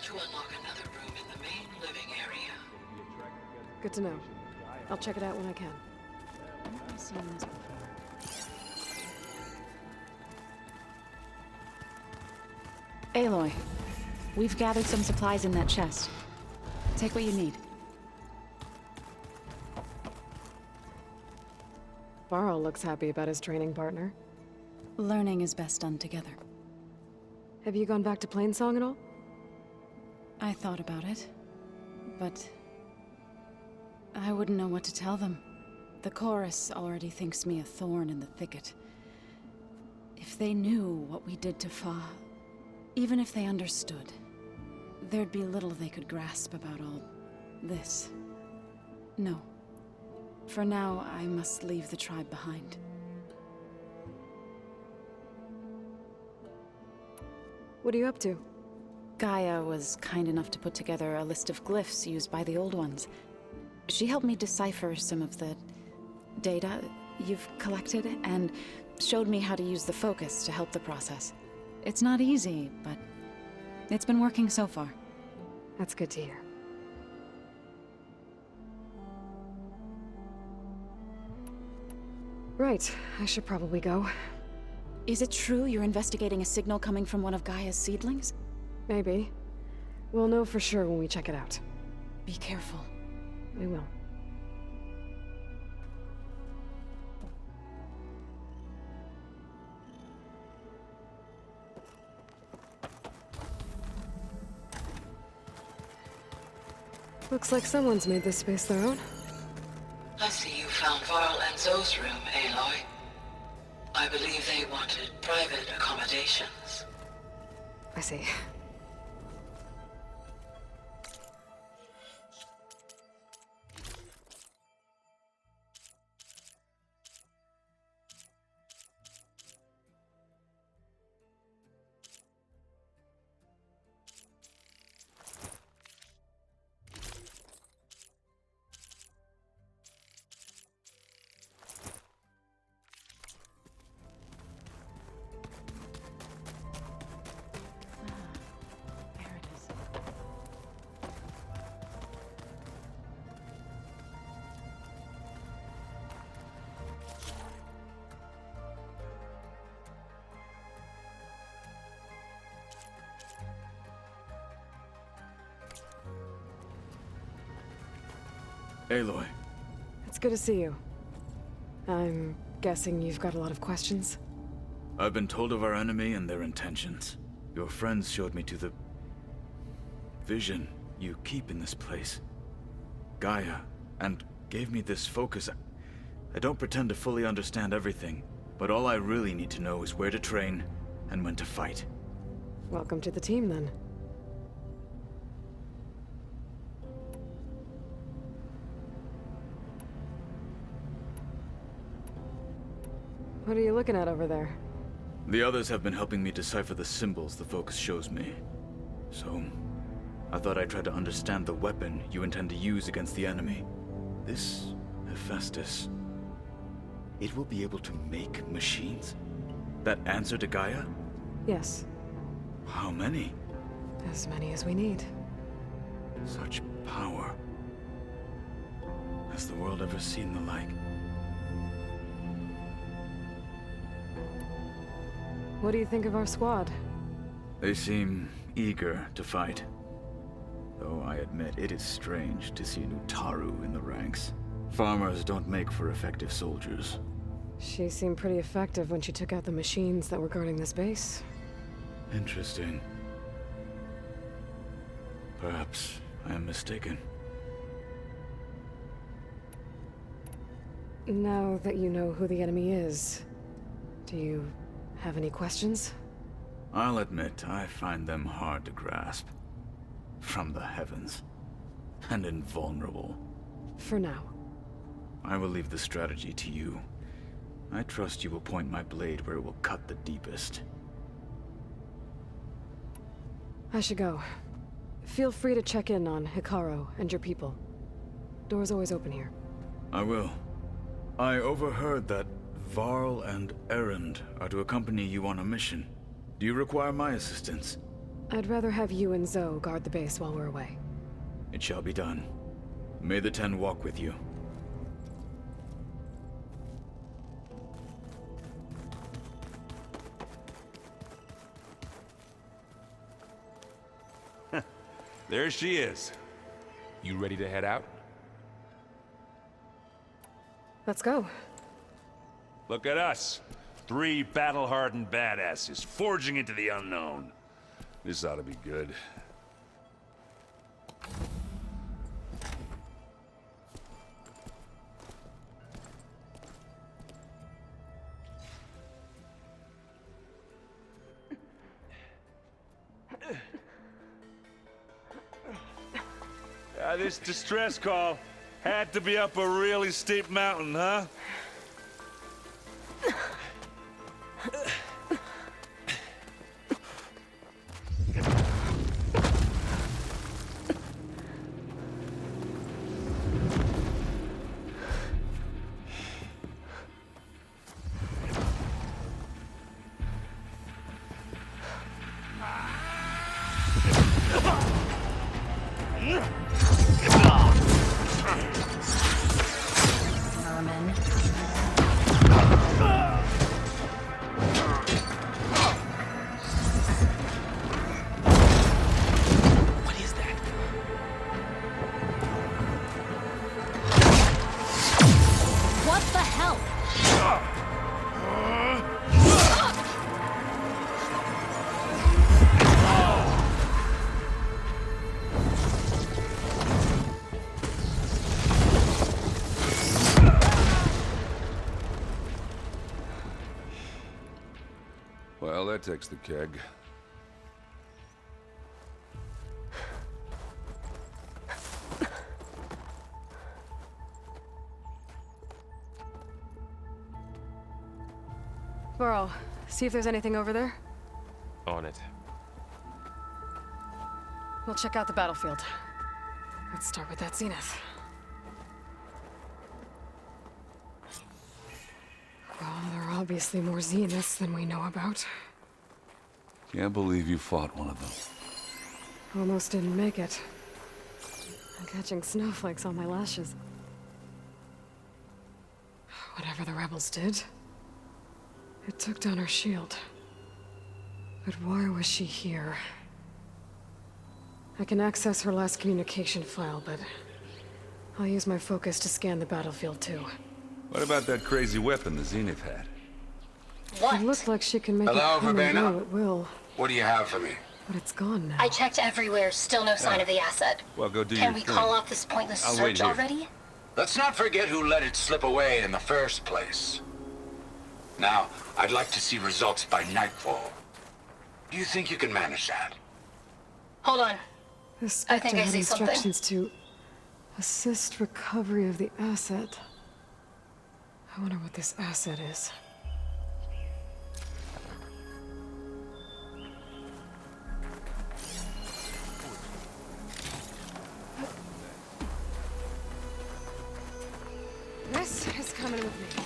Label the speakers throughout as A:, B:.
A: To unlock another room in the main living area.
B: Good to know. I'll check it out when I can. I've seen this before.
C: Aloy, we've gathered some supplies in that chest. Take what you need.
B: Varl looks happy about his training partner.
C: Learning is best done together.
B: Have you gone back to Plainsong at all?
C: I thought about it, but I wouldn't know what to tell them. The chorus already thinks me a thorn in the thicket. If they knew what we did to Fa, even if they understood, there'd be little they could grasp about all this. No. For now, I must leave the tribe behind.
B: What are you up to?
C: Gaia was kind enough to put together a list of glyphs used by the Old Ones. She helped me decipher some of the data you've collected, and showed me how to use the focus to help the process. It's not easy, but it's been working so far.
B: That's good to hear. Right, I should probably go.
C: Is it true you're investigating a signal coming from one of Gaia's seedlings?
B: Maybe. We'll know for sure when we check it out.
C: Be careful.
B: We will. Looks like someone's made this space their own.
A: I see you found Varl and Zoe's room, Aloy. I believe they wanted private accommodations.
B: I see.
D: Aloy.
B: It's good to see you. I'm guessing you've got a lot of questions?
D: I've been told of our enemy and their intentions. Your friends showed me to the vision you keep in this place. Gaia, and gave me this focus. I don't pretend to fully understand everything, but all I really need to know is where to train and when to fight.
B: Welcome to the team, then. What are you looking at over there?
D: The others have been helping me decipher the symbols the focus shows me. So, I thought I'd try to understand the weapon you intend to use against the enemy. This Hephaestus, it will be able to make machines? That answer to Gaia?
B: Yes.
D: How many?
B: As many as we need.
D: Such power. Has the world ever seen the like?
B: What do you think of our squad?
D: They seem eager to fight. Though I admit it is strange to see a new Taru in the ranks. Farmers don't make for effective soldiers.
B: She seemed pretty effective when she took out the machines that were guarding this base.
D: Interesting. Perhaps I am mistaken.
B: Now that you know who the enemy is, do you have any questions?
D: I'll admit, I find them hard to grasp. From the heavens. And invulnerable.
B: For now.
D: I will leave the strategy to you. I trust you will point my blade where it will cut the deepest.
B: I should go. Feel free to check in on Hikaru and your people. Door's always open here.
D: I will. I overheard that Varl and Erend are to accompany you on a mission. Do you require my assistance?
B: I'd rather have you and Zoe guard the base while we're away.
D: It shall be done. May the Ten walk with you.
E: There she is. You ready to head out?
B: Let's go.
E: Look at us. 3 battle-hardened badasses forging into the unknown. This ought to be good. This distress call had to be up a really steep mountain, huh? Well, that takes the keg.
B: Varl, see if there's anything over there.
F: On it.
B: We'll check out the battlefield. Let's start with that zenith. Well, there are obviously more zeniths than we know about.
E: Can't believe you fought one of them.
B: Almost didn't make it. I'm catching snowflakes on my lashes. Whatever the rebels did, it took down her shield. But why was she here? I can access her last communication file, but I'll use my focus to scan the battlefield too.
E: What about that crazy weapon the Zenith had?
B: It looked like she can make
G: Hello,
B: it come and
G: Verbena?
B: go at will,
G: What do you have for me?
B: but it's gone now.
H: I checked everywhere, still no sign of the asset.
E: Well, go do
H: Can
E: your
H: we
E: thing.
H: call off this pointless
E: I'll wait
H: search
E: here.
H: already?
G: Let's not forget who let it slip away in the first place. Now, I'd like to see results by nightfall. Do you think you can manage that?
H: Hold on.
B: The
H: I
B: Spectre
H: think I
B: had
H: see something.
B: instructions to assist recovery of the asset. I wonder what this asset is. This is coming with me.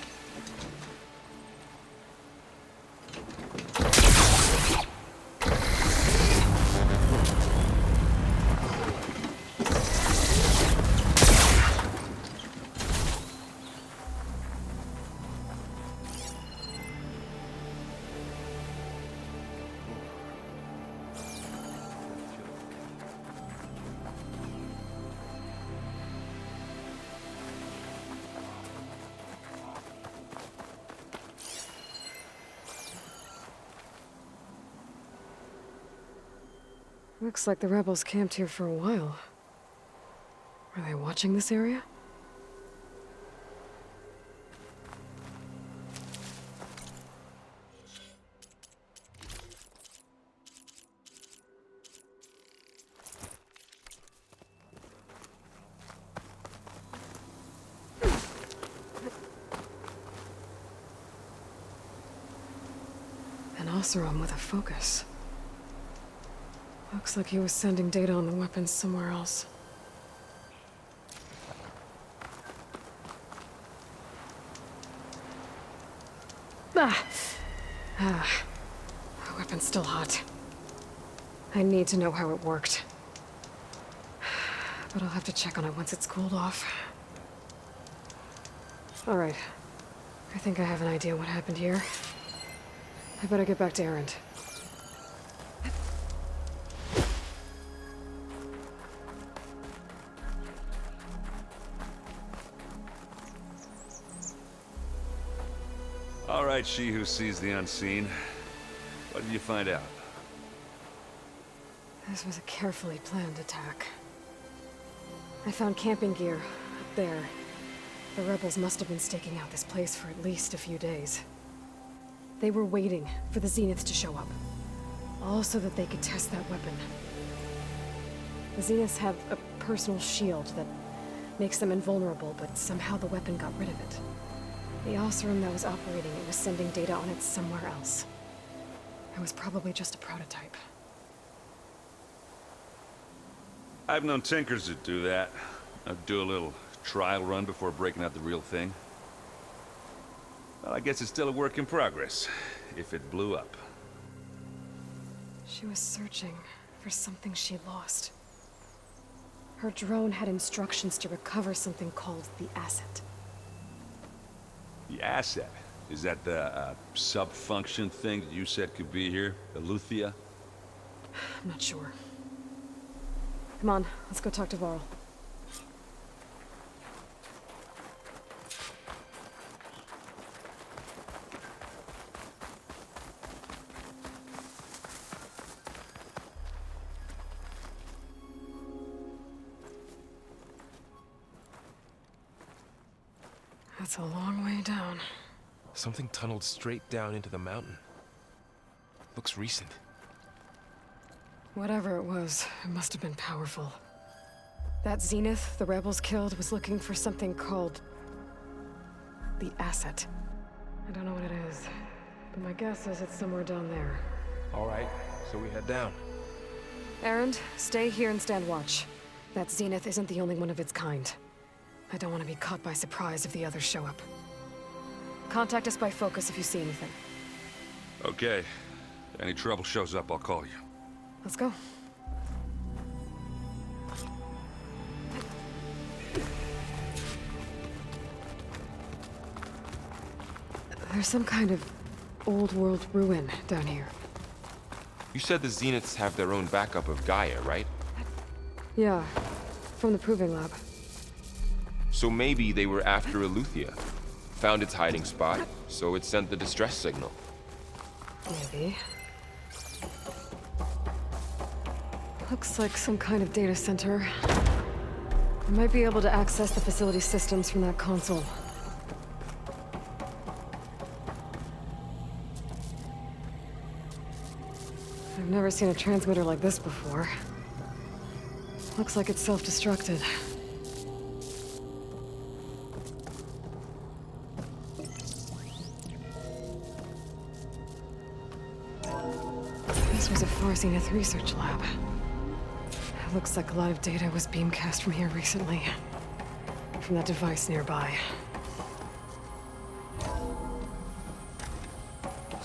B: Looks like the rebels camped here for a while. Are they watching this area? An Oseram with a focus. Looks like he was sending data on the weapons somewhere else. The weapon's still hot. I need to know how it worked. But I'll have to check on it once it's cooled off. Alright. I think I have an idea what happened here. I better get back to Erend.
E: All right, she who sees the unseen. What did you find out?
B: This was a carefully planned attack. I found camping gear up there. The rebels must have been staking out this place for at least a few days. They were waiting for the Zeniths to show up. All so that they could test that weapon. The Zeniths have a personal shield that makes them invulnerable, but somehow the weapon got rid of it. The Oseram that was operating it was sending data on it somewhere else. It was probably just a prototype.
E: I've known tinkers that do that. I'd do a little trial run before breaking out the real thing. Well, I guess it's still a work in progress, if it blew up.
B: She was searching for something she lost. Her drone had instructions to recover something called the asset.
E: The asset? Is that the sub-function thing that you said could be here? The Luthia?
B: I'm not sure. Come on, let's go talk to Varl. That's a long way down.
F: Something tunneled straight down into the mountain. Looks recent.
B: Whatever it was, it must have been powerful. That Zenith the rebels killed was looking for something called the asset. I don't know what it is, but my guess is it's somewhere down there.
F: All right, so we head down.
B: Erend, stay here and stand watch. That Zenith isn't the only one of its kind. I don't want to be caught by surprise if the others show up. Contact us by focus if you see anything.
E: Okay. If any trouble shows up, I'll call you.
B: Let's go. There's some kind of old-world ruin down here.
F: You said the Zeniths have their own backup of Gaia, right?
B: Yeah, from the Proving Lab.
F: So maybe they were after Aletheia. Found its hiding spot, so it sent the distress signal.
B: Maybe. Looks like some kind of data center. I might be able to access the facility systems from that console. I've never seen a transmitter like this before. Looks like it's self-destructed. This was a Far Zenith research lab. It looks like a lot of data was beamcast from here recently. From that device nearby.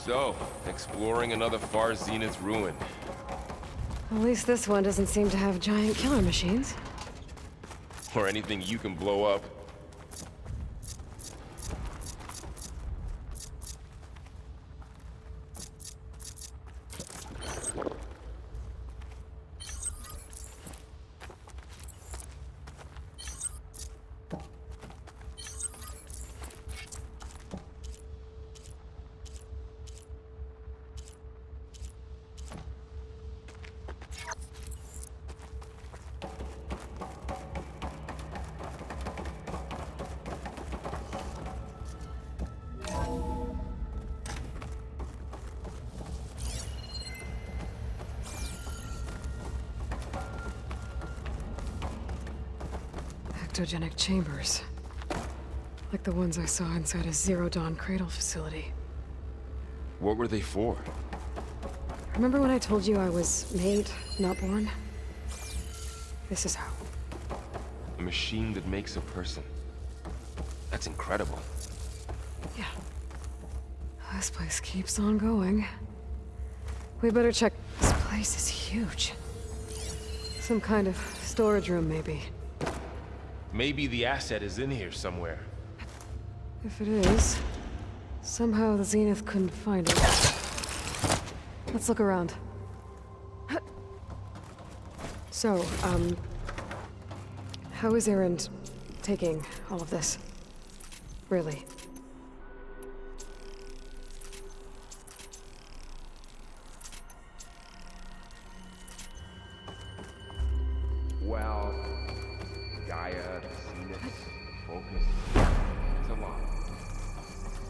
F: So, exploring another Far Zenith ruin.
B: At least this one doesn't seem to have giant killer machines.
F: Or anything you can blow up.
B: Ectogenic chambers. Like the ones I saw inside a Zero Dawn cradle facility.
F: What were they for?
B: Remember when I told you I was made, not born? This is how.
F: A machine that makes a person. That's incredible.
B: Yeah. This place keeps on going. We better check. This place is huge. Some kind of storage room, maybe.
F: Maybe the asset is in here somewhere.
B: If it is, somehow the Zenith couldn't find it. Let's look around. So, how is Erend taking all of this? Really?
F: Well, Gaia, the Zenith, focus. It's a lot.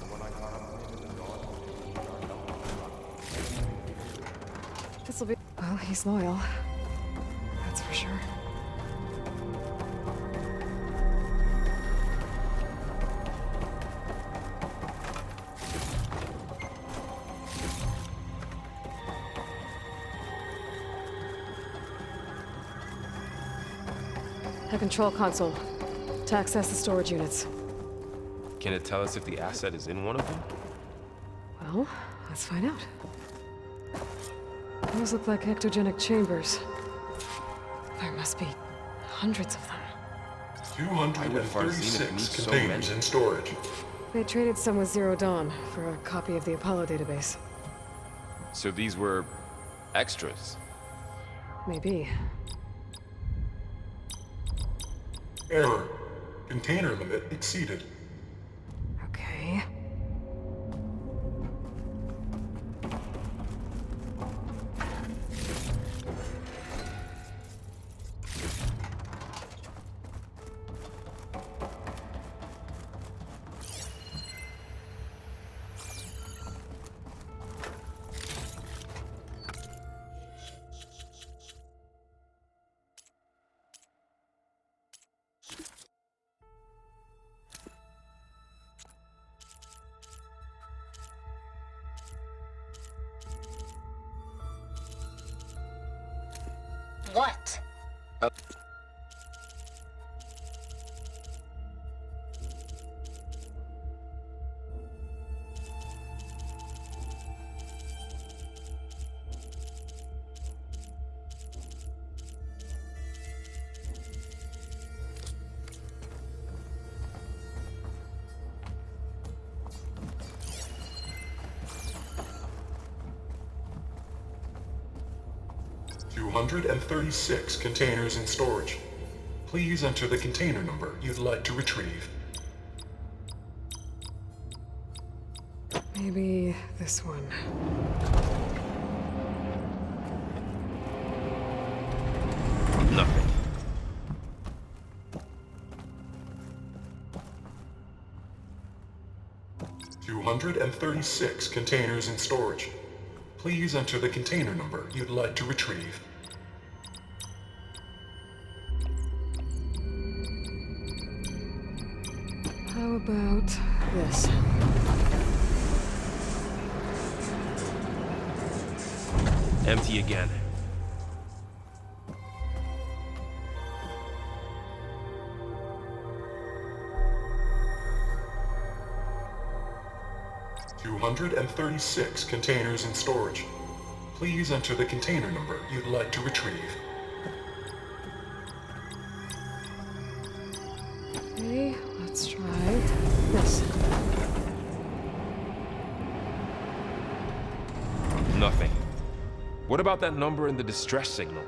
F: But when I caught up with him in the dawn,
B: This'll be. Well, he's loyal. That's for sure. The control console. To access the storage units.
F: can it tell us if the asset is in one of them?
B: Well, let's find out. Those look like ectogenic chambers. There must be hundreds of them.
F: I would have thought Zenith
I: 236
F: needs so
I: containers
F: many.
I: in storage.
B: They traded some with Zero Dawn for a copy of the Apollo database.
F: So these were extras.
B: Maybe.
I: Error. Container limit exceeded.
B: Okay.
H: What?
I: 236 containers in storage. Please enter the container number you'd like to retrieve.
B: Maybe this one.
F: Nothing.
I: $236 containers in storage. Please enter the container number you'd like to retrieve.
B: How about this?
F: Empty again. $236
I: containers in storage. Please enter the container number you'd like to retrieve.
B: Okay, let's try this.
F: Nothing. What about that number in the distress signal?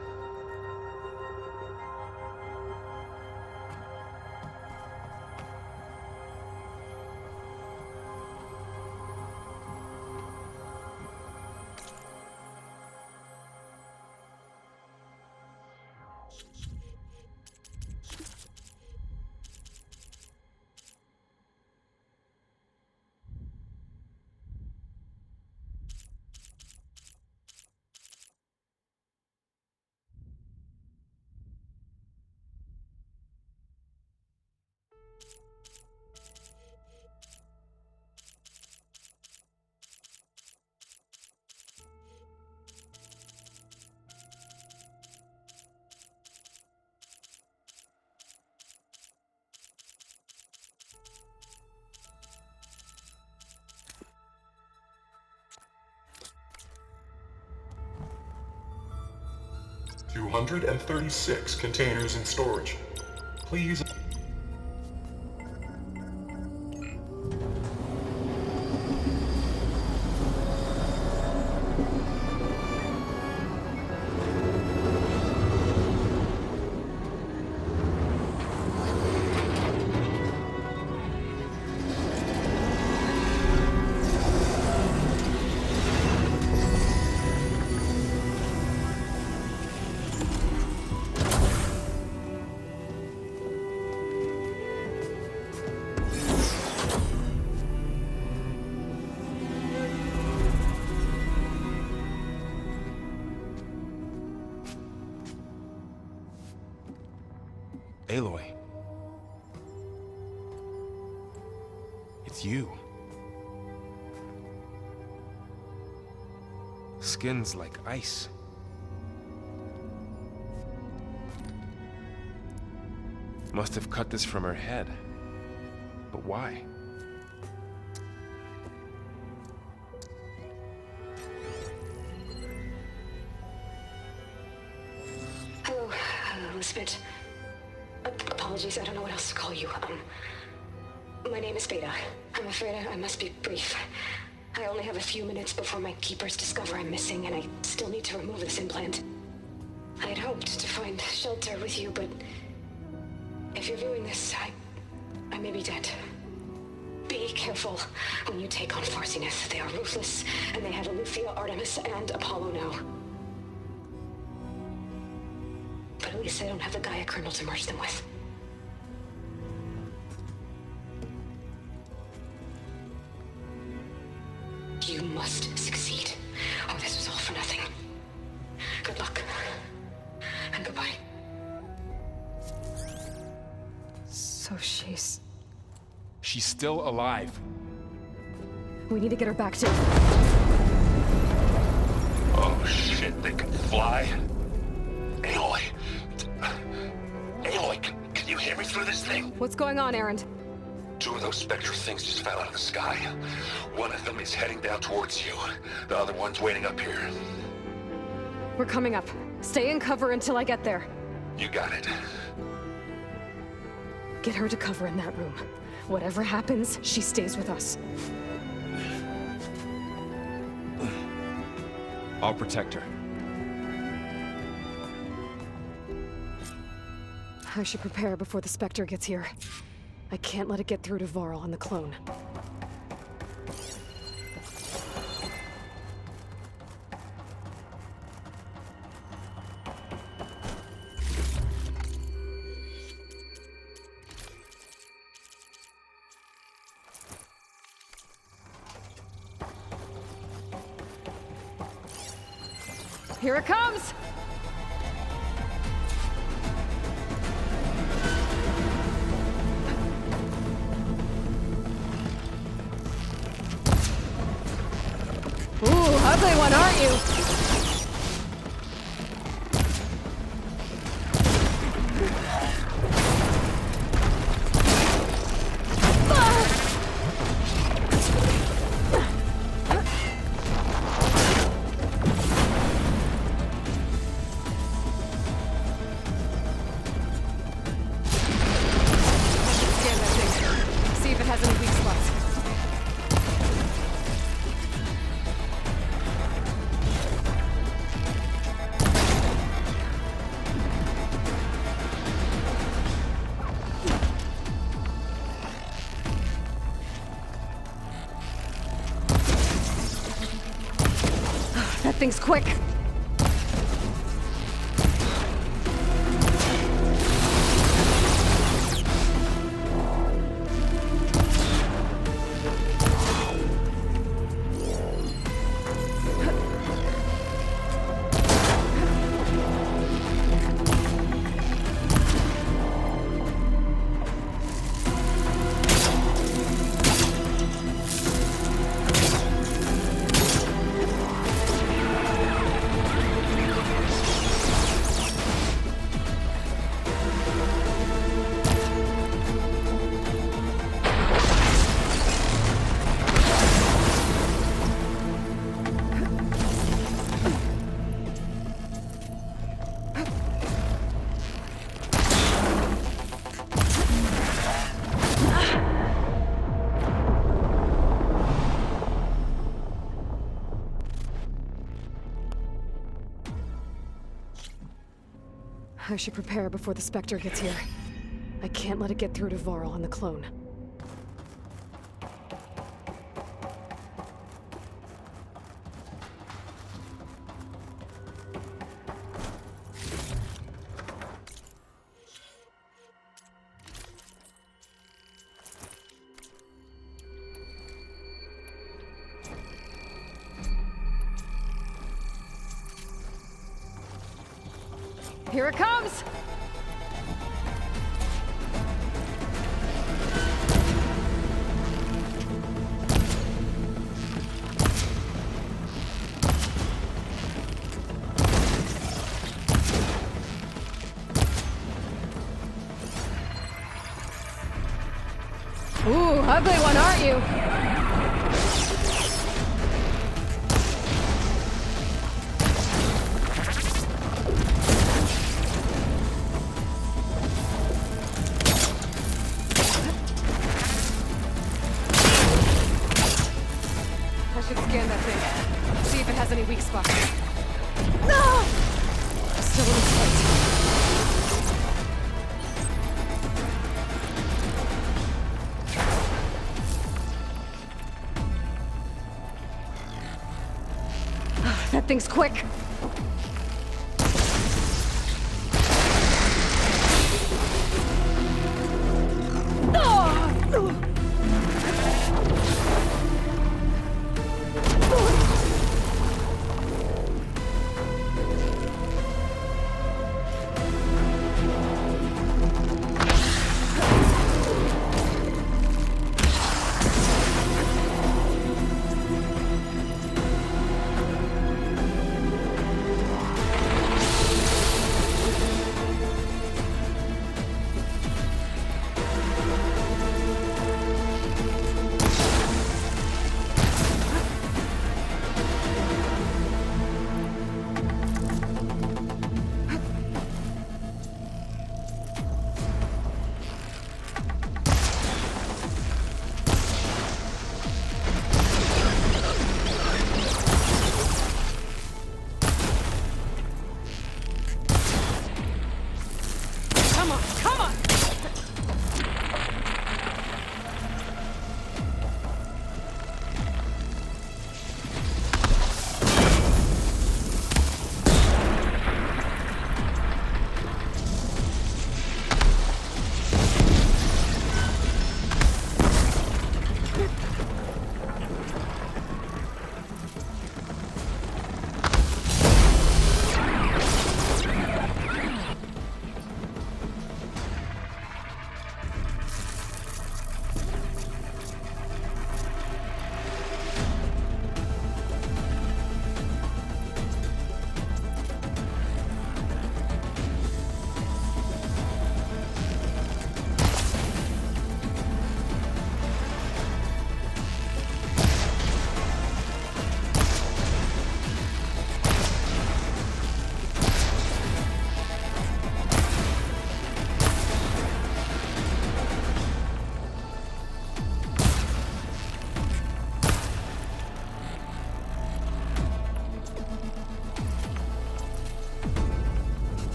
I: 236 containers in storage. Please...
F: Aloy. It's you. Skin's like ice. Must have cut this from her head. But why?
B: Hello, Elizabeth. Apologies, I don't know what else to call you. My name is Beta. I'm afraid I must be brief. I only have a few minutes before my keepers discover I'm missing, and I still need to remove this implant. I had hoped to find shelter with you, but if you're viewing this, I may be dead. Be careful when you take on Farsiness. They are ruthless, and they have Aletheia, Artemis, and Apollo now. But at least I don't have the Gaia kernel to merge them with. You must succeed, or this was all for nothing. Good luck. And goodbye. So she's
F: still alive.
B: We need to get her back to...
G: Oh shit, they can fly? Aloy. Aloy, can you hear me through this thing?
B: What's going on, Erend?
G: Two of those Spectre things just fell out of the sky. One of them is heading down towards you. The other one's waiting up here.
B: We're coming up. Stay in cover until I get there.
G: You got it.
B: Get her to cover in that room. Whatever happens, she stays with us.
F: I'll protect her.
B: I should prepare before the Spectre gets here. I can't let it get through to Varl and the clone. Here it comes! Ooh, ugly one, aren't you? Scan that thing. See if it has any weak spots. That thing's quick. I should prepare before the Spectre gets here. I can't let it get through to Varl and the clone. Here it comes! Ooh, ugly one, aren't you? I should scan that thing. See if it has any weak spots. No! Still in its place. That thing's quick.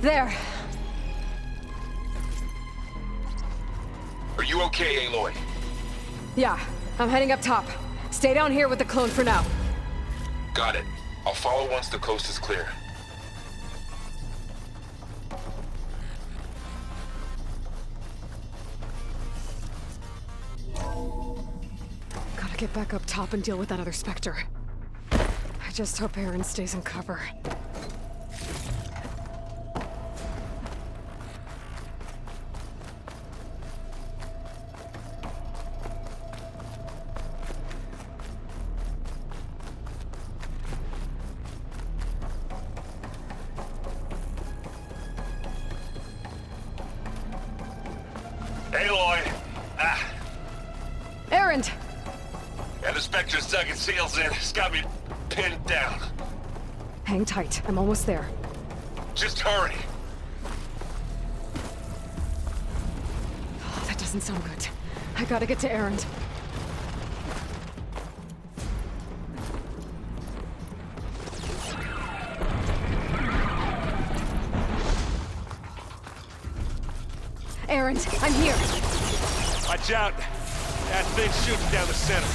B: There.
F: Are you okay, Aloy?
B: Yeah, I'm heading up top. Stay down here with the clone for now.
F: Got it. I'll follow once the coast is clear.
B: Gotta get back up top and deal with that other Spectre. I just hope Aaron stays in cover.
E: Aloy!
B: Erend!
E: And the Spectre's dug its heels in. It's got me pinned down.
B: Hang tight. I'm almost there.
E: Just hurry.
B: Oh, that doesn't sound good. I gotta get to Erend. Erend, I'm here.
E: Watch out. That thing shoots down the center.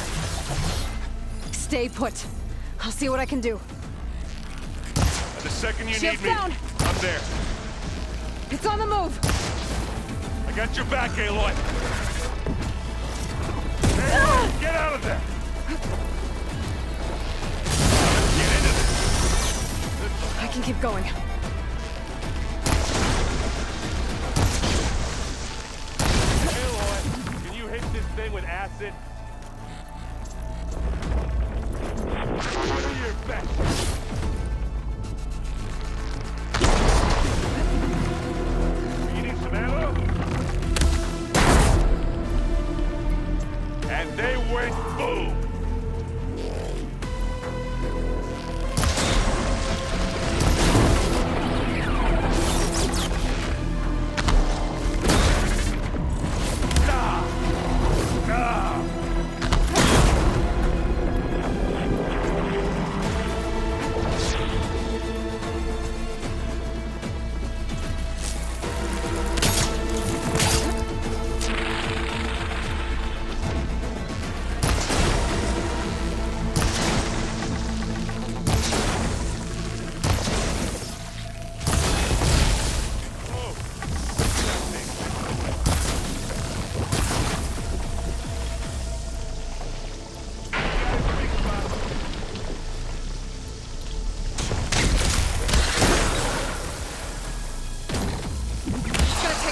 B: Stay put. I'll see what I can do.
E: And the second you
B: Shields
E: need me,
B: down.
E: I'm there.
B: It's on the move.
E: I got your back, Aloy. Aloy, get out of there. Get into this.
B: I can keep going.
E: Aloy, can you hit this thing with acid? Do your best. You need some ammo? And they went boom!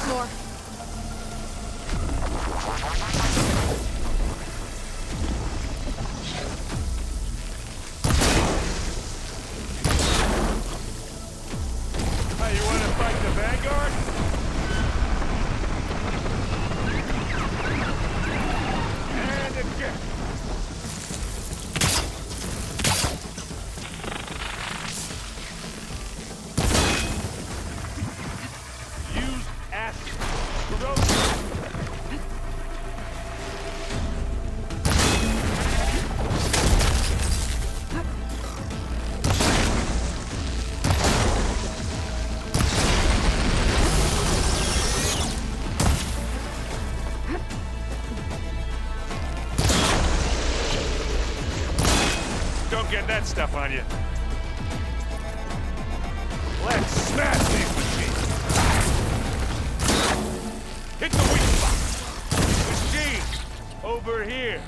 B: More.
E: Hey, you want to fight the Vanguard? And again. Use acid. Corrosive. Don't get that stuff on you. Let's smash these machines. Hit the weak spot. Machine, over here.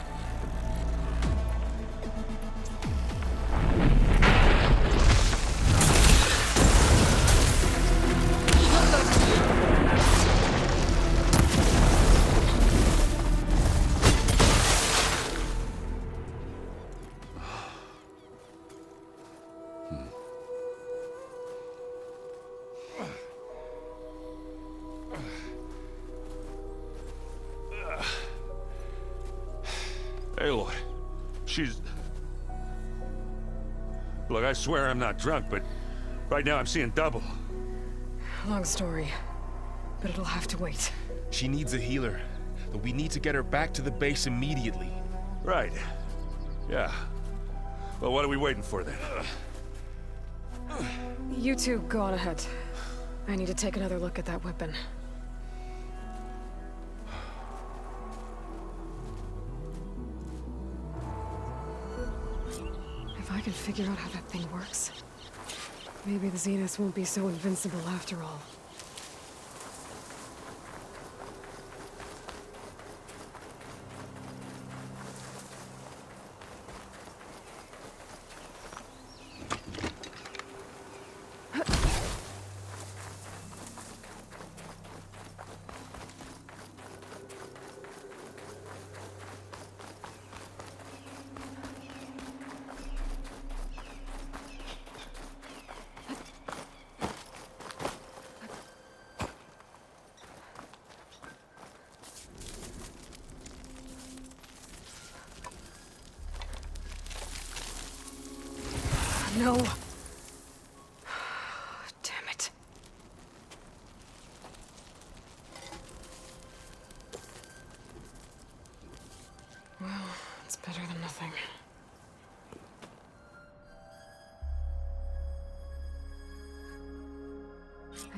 E: Aloy, she's... Look, I swear I'm not drunk, but right now I'm seeing double.
B: Long story, but it'll have to wait.
F: She needs a healer, but we need to get her back to the base immediately.
E: Right. Yeah. Well, what are we waiting for then?
B: You two go on ahead. I need to take another look at that weapon. If I can figure out how that thing works, maybe the Zeniths won't be so invincible after all. No. Damn it.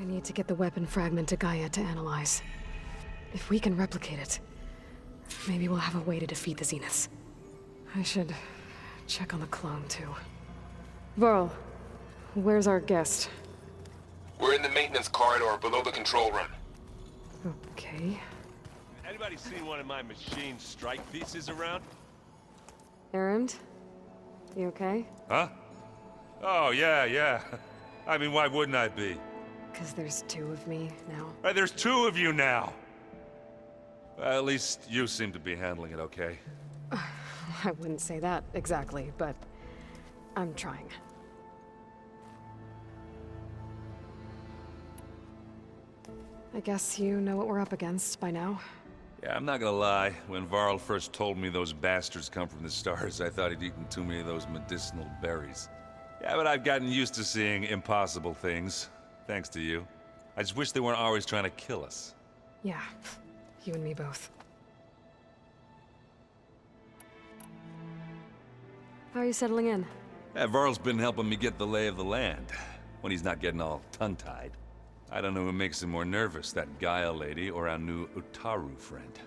B: I need to get the weapon fragment to Gaia to analyze. If we can replicate it, maybe we'll have a way to defeat the Zeniths. I should check on the clone, too. Varl, where's our guest?
J: We're in the maintenance corridor below the control room.
B: Okay.
K: Anybody seen one of my machine strike pieces around?
B: Erend? You okay?
E: Huh? Oh, yeah. I mean, why wouldn't I be?
B: Because there's two of me now.
E: Right, there's two of you now! Well, at least you seem to be handling it okay.
B: I wouldn't say that exactly, but I'm trying. I guess you know what we're up against by now.
E: Yeah, I'm not gonna lie. When Varl first told me those bastards come from the stars, I thought he'd eaten too many of those medicinal berries. Yeah, but I've gotten used to seeing impossible things, thanks to you. I just wish they weren't always trying to kill us.
B: Yeah, you and me both. How are you settling in?
E: Yeah, Varl's been helping me get the lay of the land, when he's not getting all tongue-tied. I don't know who makes him more nervous, that Gaia lady or our new Utaru friend.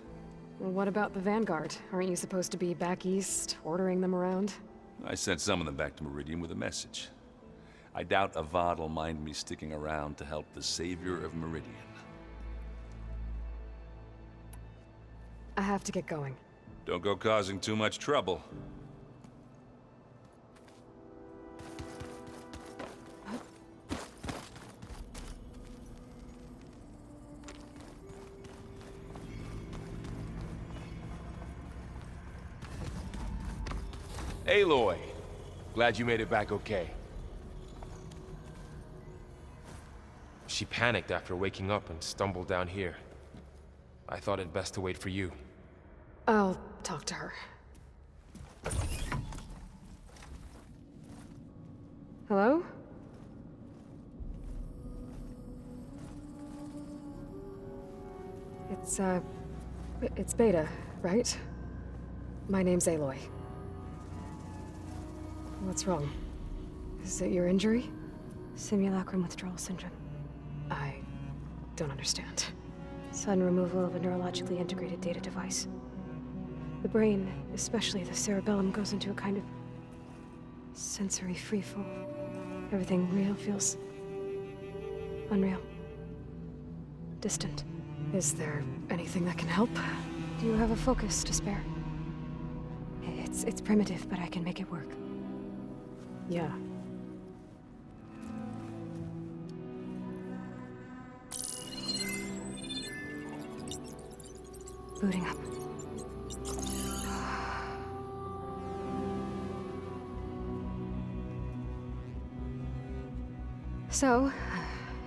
B: Well, what about the Vanguard? Aren't you supposed to be back east, ordering them around?
E: I sent some of them back to Meridian with a message. I doubt Avad will mind me sticking around to help the savior of Meridian.
B: I have to get going.
E: Don't go causing too much trouble.
J: Aloy, glad you made it back okay. She panicked after waking up and stumbled down here. I thought it best to wait for you.
B: I'll talk to her. Hello? It's Beta, right? My name's Aloy. What's wrong? Is it your injury?
L: Simulacrum withdrawal syndrome.
B: I don't understand.
L: Sudden removal of a neurologically integrated data device. The brain, especially the cerebellum, goes into a kind of sensory freefall. Everything real feels unreal. Distant.
B: Is there anything that can help?
L: Do you have a focus to spare? It's primitive, but I can make it work.
B: Yeah.
L: Booting up.
B: So,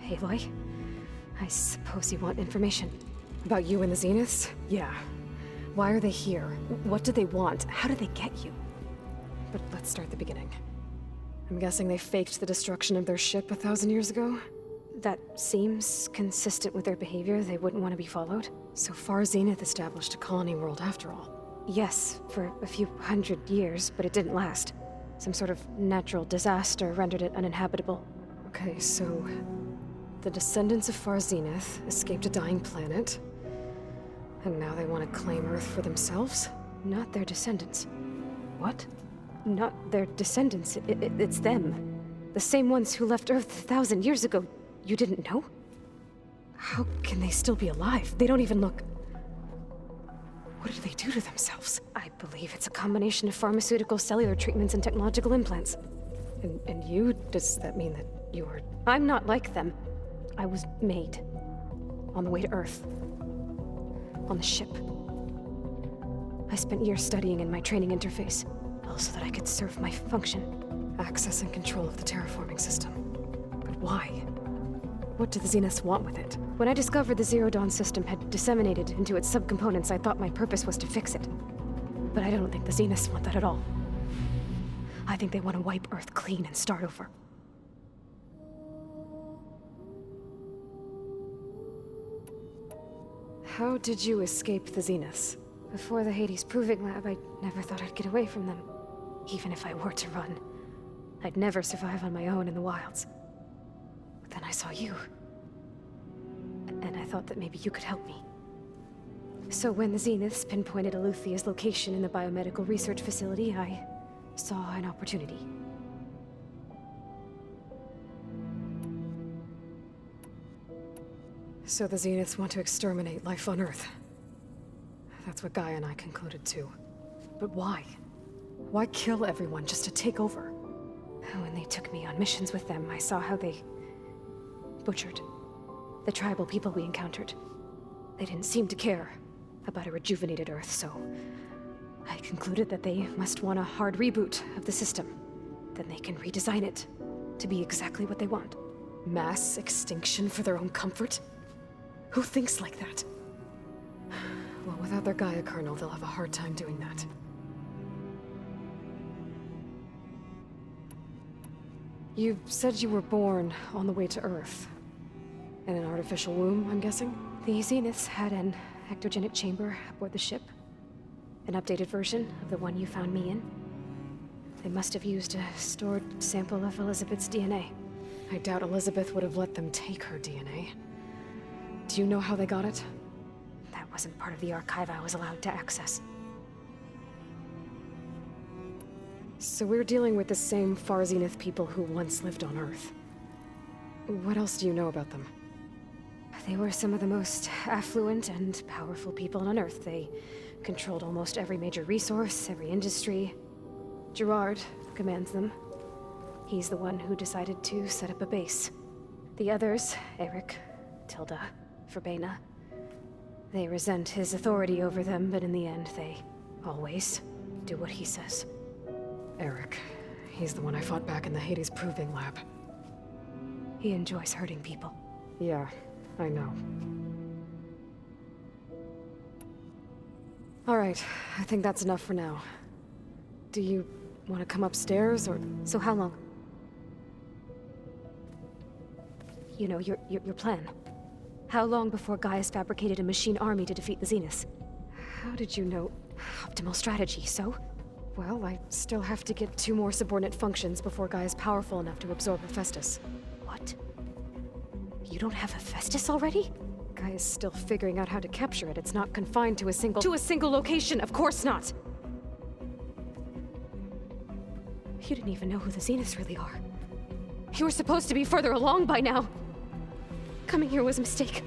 B: Aloy, I suppose you want information. About you and the Zeniths? Yeah. Why are they here? What do they want? How did they get you? But let's start at the beginning. I'm guessing they faked the destruction of their ship 1,000 years ago?
L: That seems consistent with their behavior. They wouldn't want to be followed.
B: So far, Zenith established a colony world after all.
L: Yes, for a few hundred years, but it didn't last. Some sort of natural disaster rendered it uninhabitable.
B: Okay, so the descendants of Far Zenith escaped a dying planet, and now they want to claim Earth for themselves?
L: Not their descendants.
B: What?
L: Not their descendants. It's them. The same ones who left Earth 1,000 years ago. You didn't know?
B: How can they still be alive? They don't even look... What did they do to themselves?
L: I believe it's a combination of pharmaceutical, cellular treatments, and technological implants.
B: And you? Does that mean that you're...
L: I'm not like them. I was made. On the way to Earth. On the ship. I spent years studying in my training interface, all so that I could serve my function.
B: Access and control of the terraforming system. But why? What do the Zeniths want with it?
L: When I discovered the Zero Dawn system had disseminated into its subcomponents, I thought my purpose was to fix it. But I don't think the Zeniths want that at all. I think they want to wipe Earth clean and start over.
B: How did you escape the Zeniths?
L: Before the Hades Proving Lab, I never thought I'd get away from them. Even if I were to run, I'd never survive on my own in the wilds. But then I saw you. thought that maybe you could help me. So when the Zeniths pinpointed Aluthia's location in the biomedical research facility, I saw an opportunity.
B: So the Zeniths want to exterminate life on Earth. That's what Gaia and I concluded too. But why? Why kill everyone just to take over?
L: When they took me on missions with them, I saw how they butchered the tribal people we encountered. They didn't seem to care about a rejuvenated Earth, so I concluded that they must want a hard reboot of the system. Then they can redesign it to be exactly what they want.
B: Mass extinction for their own comfort? Who thinks like that? Well, without their Gaia kernel, they'll have a hard time doing that. You said you were born on the way to Earth. In an artificial womb, I'm guessing?
L: The Zeniths had an ectogenic chamber aboard the ship. An updated version of the one you found me in. They must have used a stored sample of Elizabeth's DNA.
B: I doubt Elizabeth would have let them take her DNA. Do you know how they got it?
L: That wasn't part of the archive I was allowed to access.
B: So we're dealing with the same Far Zenith people who once lived on Earth. What else do you know about them?
L: They were some of the most affluent and powerful people on Earth. They controlled almost every major resource, every industry. Gerard commands them. He's the one who decided to set up a base. The others, Eric, Tilda, Verbena, they resent his authority over them, but in the end, they always do what he says.
B: Eric. He's the one I fought back in the Hades Proving Lab.
L: He enjoys hurting people.
B: Yeah, I know. All right, I think that's enough for now. Do you want to come upstairs, or...?
L: So how long? You know, your plan. How long before Gaia's fabricated a machine army to defeat the Zeniths?
B: How did you know?
L: Optimal strategy, so?
B: Well, I still have to get 2 more subordinate functions before Gaia's powerful enough to absorb Hephaestus.
L: What? You don't have Hephaestus already?
B: Gaia's still figuring out how to capture it. It's not confined to a single... To a single location! Of course not!
L: You didn't even know who the Zeniths really are.
B: You were supposed to be further along by now!
L: Coming here was a mistake.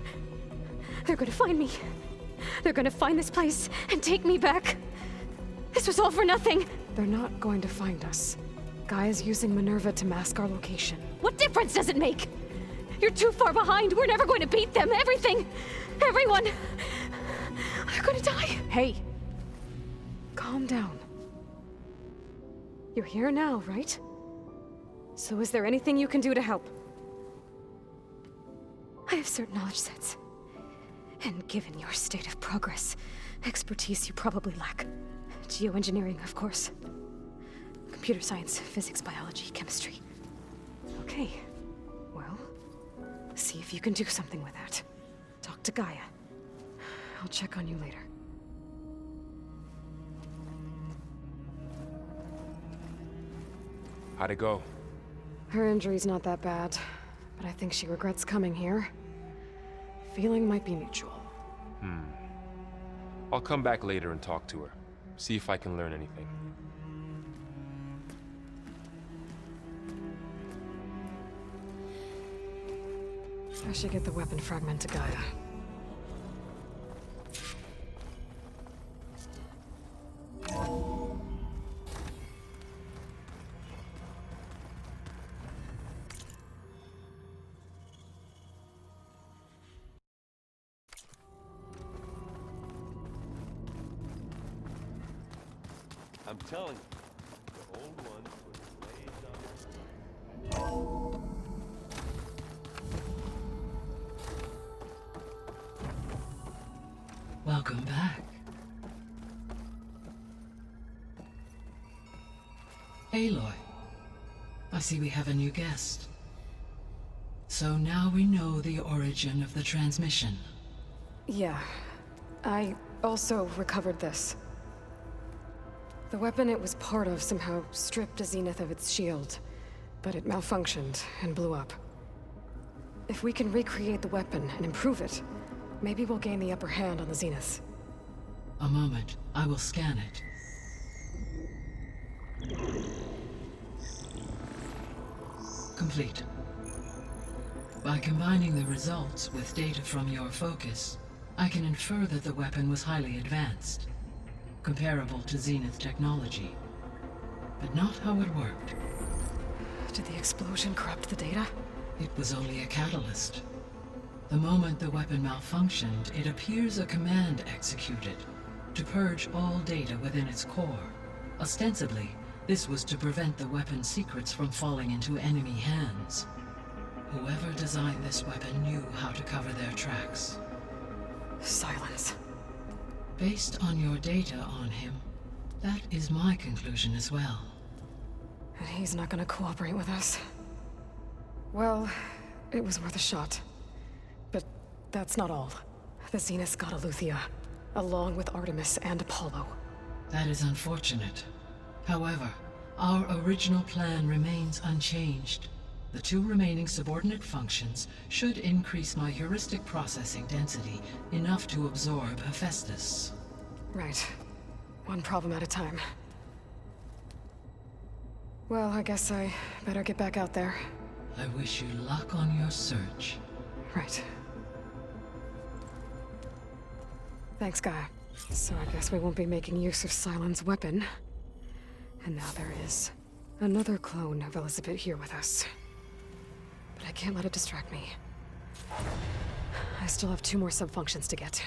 L: They're gonna find me. They're gonna find this place and take me back. This was all for nothing!
B: They're not going to find us. Gaia's using Minerva to mask our location.
L: What difference does it make? You're too far behind. We're never going to beat them. Everything, everyone, they're gonna die.
B: Hey, calm down. You're here now, right? So is there anything you can do to help?
L: I have certain knowledge sets. And given your state of progress, expertise you probably lack. Geoengineering, of course. Computer science, physics, biology, chemistry.
B: Okay. Well, see if you can do something with that. Talk to Gaia. I'll check on you later.
J: How'd it go?
B: Her injury's not that bad, but I think she regrets coming here. Feeling might be mutual.
J: I'll come back later and talk to her. See if I can learn anything.
B: I should get the weapon fragment to Gaia.
K: I'm telling you, the old one was raised on
A: Welcome back. Aloy, I see we have a new guest. So now we know the origin of the transmission.
B: Yeah. I also recovered this. The weapon it was part of somehow stripped a Zenith of its shield, but it malfunctioned and blew up. If we can recreate the weapon and improve it, Maybe we'll gain the upper hand on the Zenith.
A: A moment. I will scan it. Complete. By combining the results with data from your focus, I can infer that the weapon was highly advanced, comparable to Zenith technology, but not how it worked.
B: Did the explosion corrupt the data?
A: It was only a catalyst. The moment the weapon malfunctioned, it appears a command executed to purge all data within its core. Ostensibly, this was to prevent the weapon's secrets from falling into enemy hands. Whoever designed this weapon knew how to cover their tracks.
B: Silence.
A: Based on your data on him, that is my conclusion as well.
B: And he's not gonna cooperate with us. Well, it was worth a shot. But that's not all. The Zenith's got Aletheia, along with Artemis and Apollo.
A: That is unfortunate. However, our original plan remains unchanged. The two remaining subordinate functions should increase my heuristic processing density enough to absorb Hephaestus.
B: Right. One problem at a time. Well, I guess I better get back out there.
A: I wish you luck on your search.
B: Right. Thanks, Gaia. So I guess we won't be making use of Cylon's weapon. And now there is another clone of Elizabeth here with us. But I can't let it distract me. I still have 2 more subfunctions to get.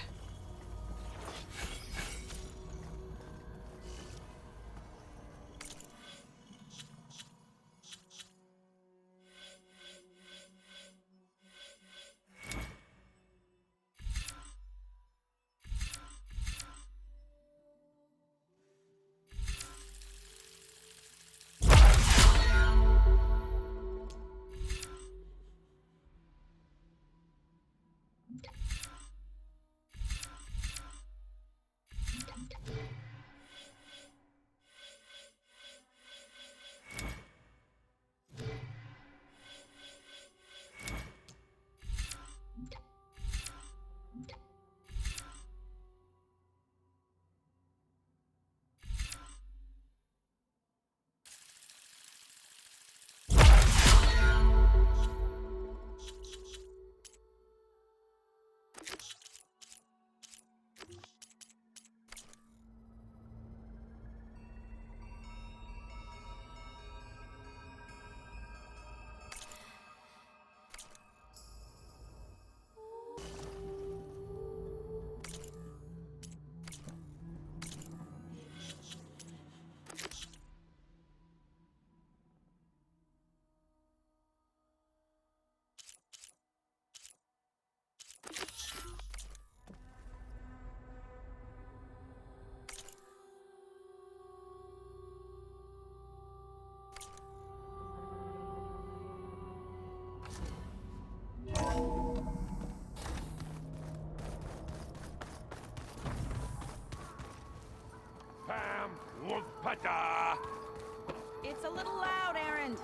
C: It's a little loud, Erend.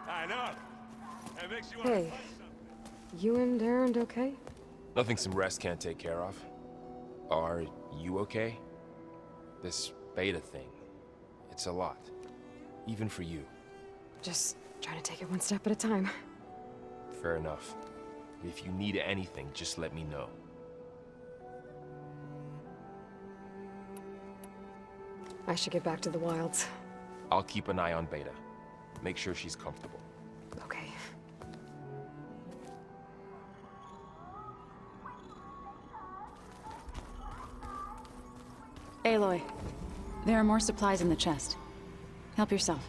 K: I know. It makes you
B: Hey, you and Erend okay?
J: Nothing some rest can't take care of. Are you okay? This beta thing, it's a lot. Even for you.
B: Just trying to take it one step at a time.
J: Fair enough. If you need anything, just let me know.
B: I should get back to the wilds.
J: I'll keep an eye on Beta. Make sure she's comfortable.
B: Okay.
C: Aloy, there are more supplies in the chest. Help yourself.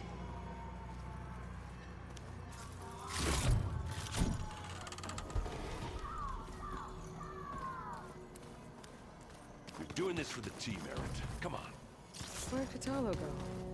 K: You're doing this for the team, Erend. Come on.
B: Where'd Vitalo go?